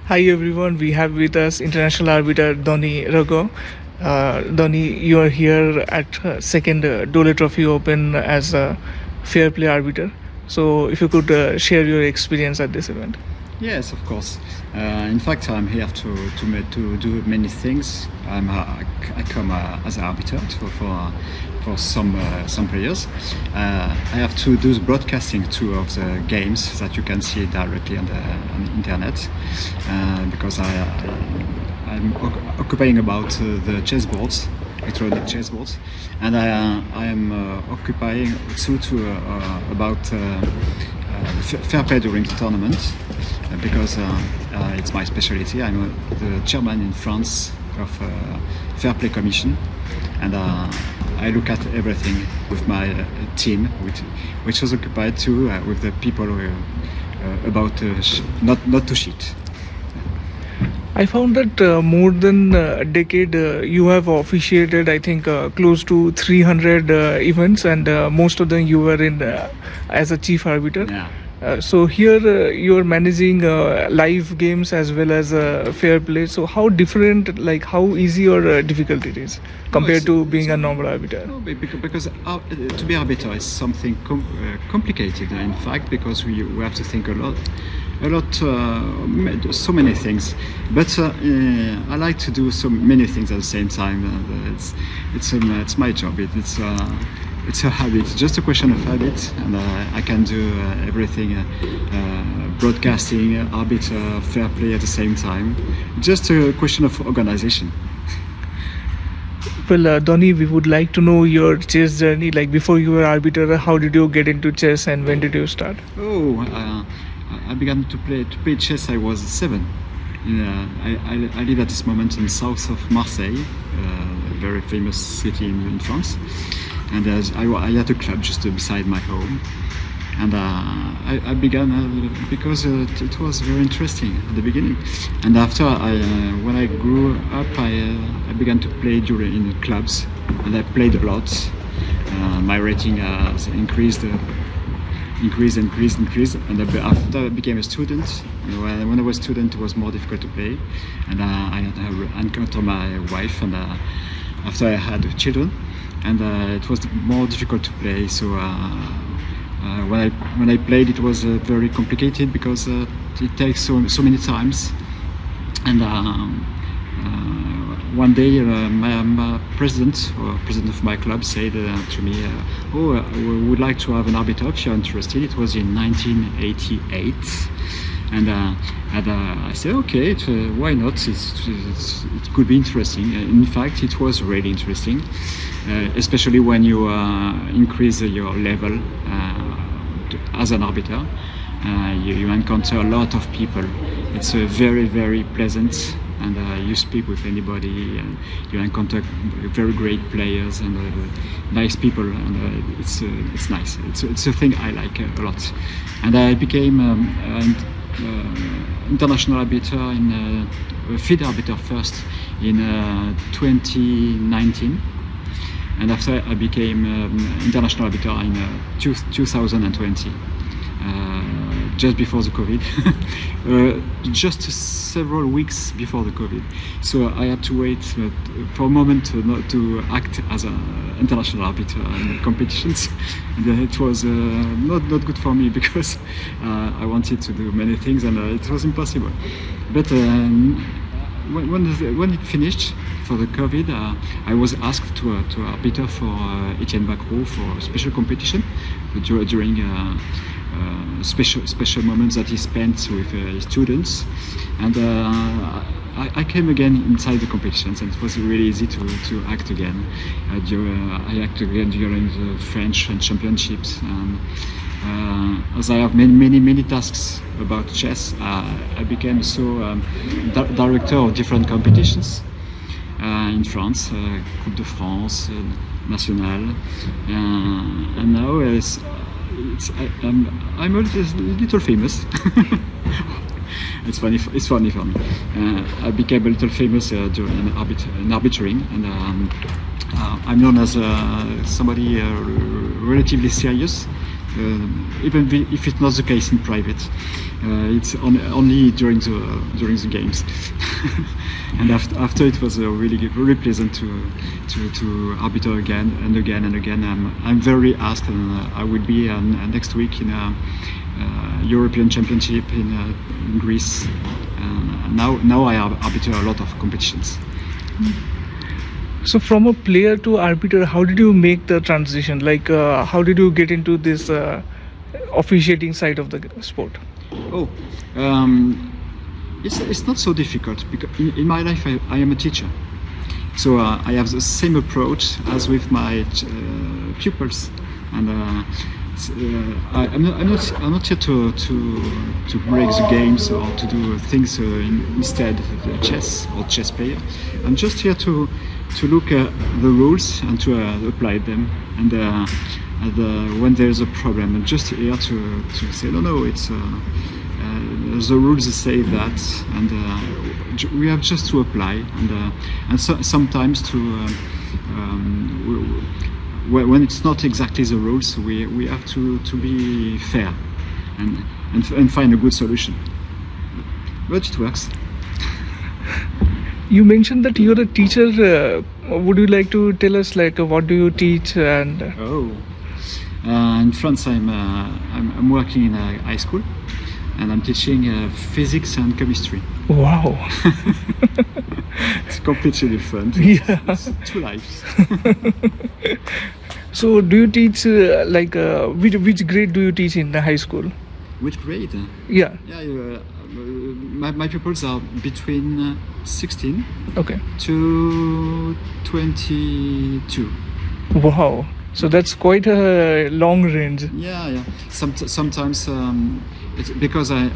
Hi everyone, we have with us International Arbiter Denis Regaud. Denis, you are here at second Dole Trophy Open as a Fairplay Arbiter. So if you could share your experience at this event. Yes, of course. In fact, I'm here to do many things. I come as an arbiter for some players. I have to do the broadcasting too of the games that you can see directly on the internet because I'm occupying about the chessboards, electronic chessboards, and I am occupying also about fair play during the tournament because it's my specialty. I'm the chairman in France of Fair Play Commission, and I look at everything with my team, which was occupied too with the people about not to cheat. I found that more than a decade you have officiated, I think, close to 300 events, and most of them you were in as a chief arbiter. Yeah. So here you are managing live games as well as fair play. So how different, like how easy or difficult it is compared to being a normal arbiter? No, because to be arbiter is something complicated. In fact, because we have to think a lot, so many things. But I like to do so many things at the same time. It's my job. It's a habit, just a question of habit, and I can do everything, broadcasting, arbiter, fair play at the same time. Just a question of organization. Well, Denis, we would like to know your chess journey. Like before you were arbiter, how did you get into chess and when did you start? I began to play chess. I was 7. I live at this moment in south of Marseille, a very famous city in France. And I had a club just beside my home, and I began because it was very interesting at the beginning. And after, when I grew up, I began to play in clubs, and I played a lot. My rating has increased, and after I became a student, when I was a student, it was more difficult to play, and I encountered my wife, and after I had children, and it was more difficult to play. So when I played, it was very complicated because it takes so many times. And one day, my president of my club said to me, we would like to have an arbiter if you're interested. It was in 1988. And I said, okay, why not? It could be interesting. In fact, it was really interesting, especially when you increase your level as an arbiter. You encounter a lot of people. It's very, very pleasant, and you speak with anybody, and you encounter very great players and nice people, and it's nice. It's a thing I like a lot. And I became international arbiter in FIDE arbiter first in 2019, and after I became international arbiter in 2020, just before the COVID, just several weeks before the COVID. So I had to wait for a moment to act as an international arbiter in competitions. And it was not good for me because I wanted to do many things and it was impossible. But when it finished for the COVID, I was asked to arbiter for Etienne Bacrot for a special competition during special moments that he spent with his students, and I came again inside the competitions, and it was really easy to act again. I acted again during the French championships. As I have many tasks about chess, I became director of different competitions in France, Coupe de France, National, and now I'm a little famous. It's funny for me. I became a little famous during arbitering, and I'm known as somebody relatively serious, even if it's not the case in private. It's only during the games. And after it was really pleasant to arbiter again and again and again. I'm very asked, and I will be next week in a European Championship in Greece. Now I arbiter a lot of competitions. So from a player to arbiter, how did you make the transition? Like, how did you get into this officiating side of the sport? Oh, it's not so difficult because in my life I am a teacher, so I have the same approach as with my pupils, and I'm not here to break the games or to do things instead of chess or chess player. I'm just here to look at the rules and to apply them. And when there's a problem, I'm just here to say no, it's the rules say that, and we have just to apply. And sometimes when it's not exactly the rules, we have to be fair and find a good solution. But it works. You mentioned that you're a teacher. Would you like to tell us, like, what do you teach? And in France, I'm working in a high school, and I'm teaching physics and chemistry. Wow. It's completely different. Yeah. It's two lives. So, do you teach which grade do you teach in the high school? Which grade? Yeah. Yeah. My pupils are between 16 to 22. Wow. So that's quite a long range. Yeah. Sometimes it's because I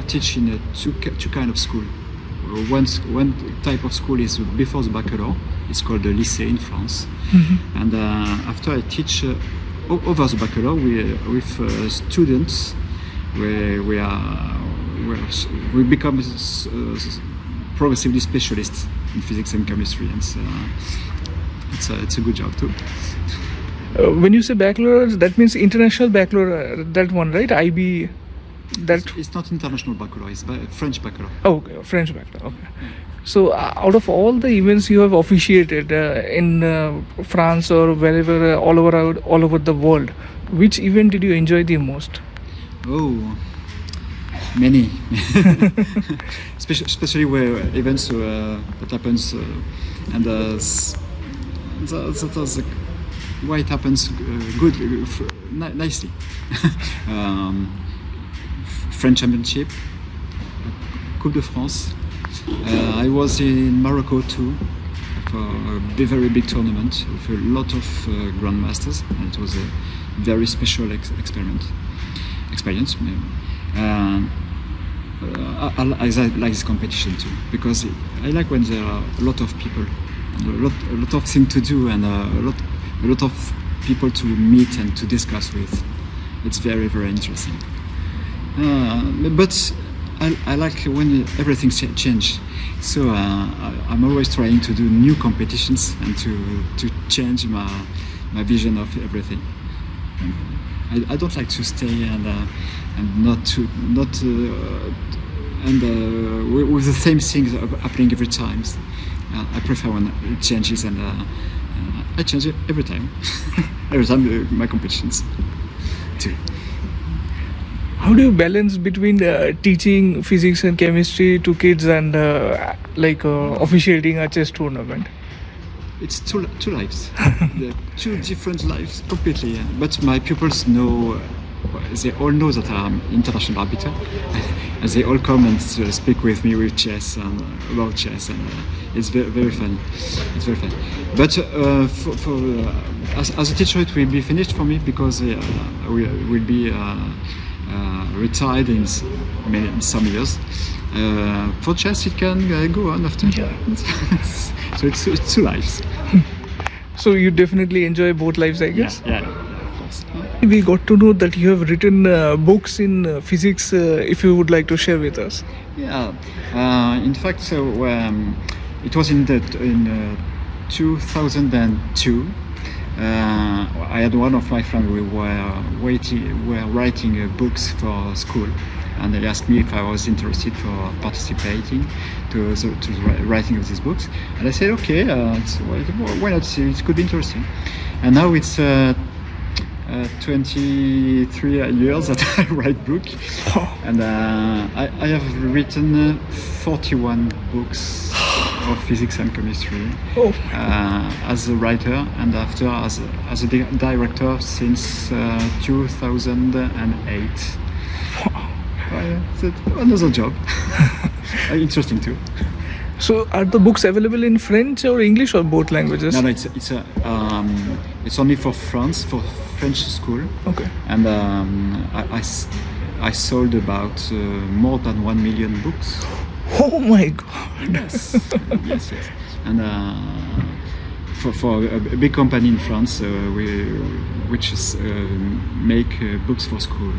teach in two kind of school. One type of school is before the baccalaureate. It's called the lycée in France. Mm-hmm. And after I teach over the baccalaureate with students, we become progressively specialists in physics and chemistry, and it's a good job too. When you say baccalaureate, that means international baccalaureate, that one, right? IB. It's not international baccalaureate, it's French baccalaureate. Oh, okay, French baccalaureate. Okay. So, out of all the events you have officiated in France or wherever, all over the world, which event did you enjoy the most? Oh, many. Especially where events that happens and that why it happens nicely. French Championship, Coupe de France. I was in Morocco too for a very big tournament with a lot of grandmasters, and it was a very special experience. I like this competition too, because I like when there are a lot of people, and a lot of things to do, and a lot of people to meet and to discuss with. It's very, very interesting. But I like when everything changes. So I'm always trying to do new competitions and to change my vision of everything. I don't like to stay and with the same things happening every time. I prefer when it changes, and I change it every time. Every time my competitions too. How do you balance between teaching physics and chemistry to kids and officiating a chess tournament? It's two lives, two different lives completely. But my pupils know, they all know that I'm international arbiter, and they all come and speak with me with chess and about chess, and it's very, very funny. It's very funny. But as a teacher, it will be finished for me, because I will be retired in some years. For chess, it can go on after. Yeah. So it's two lives. So you definitely enjoy both lives, I guess. Yeah, of course. We got to know that you have written books in physics. If you would like to share with us. Yeah. In fact, it was in 2002. I had one of my friends. We were writing books for school, and they asked me if I was interested for participating to the writing of these books. And I said, okay, why not? It could be interesting. And now it's 23 years that I write books, and I have written 41 books of physics and chemistry as a writer, and after as a director since 2008. That's another job. Interesting too. So are the books available in French or English or both languages? No, it's only for France, for French school. Okay. And I sold about more than 1 million books. Oh my god. Yes. yes. And for a big company in France, which is make books for school.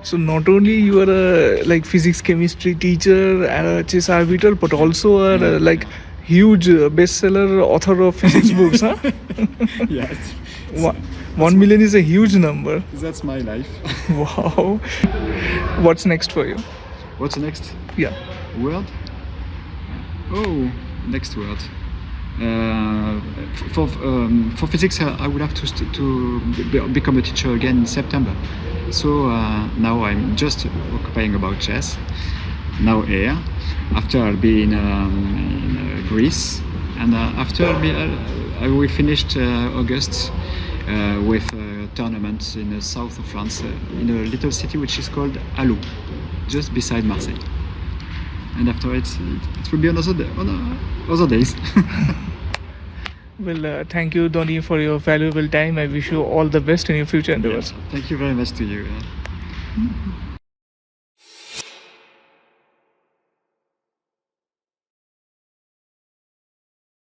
So not only you are a like physics chemistry teacher and a chess arbiter, but also a like huge bestseller author of physics books, huh? Yes. 1 million is a huge number. That's my life. Wow. What's next for you? What's next? Yeah. Word? Oh, next word. For physics, I would have to become a teacher again in September. So now I'm just occupying about chess. Now here. After I'll be in Greece, and after I will finish August with a tournament in the south of France, in a little city which is called Alou, just beside Marseille. And after it will be other days. Well, thank you, Denis, for your valuable time. I wish you all the best in your future endeavors. Thank you very much to you.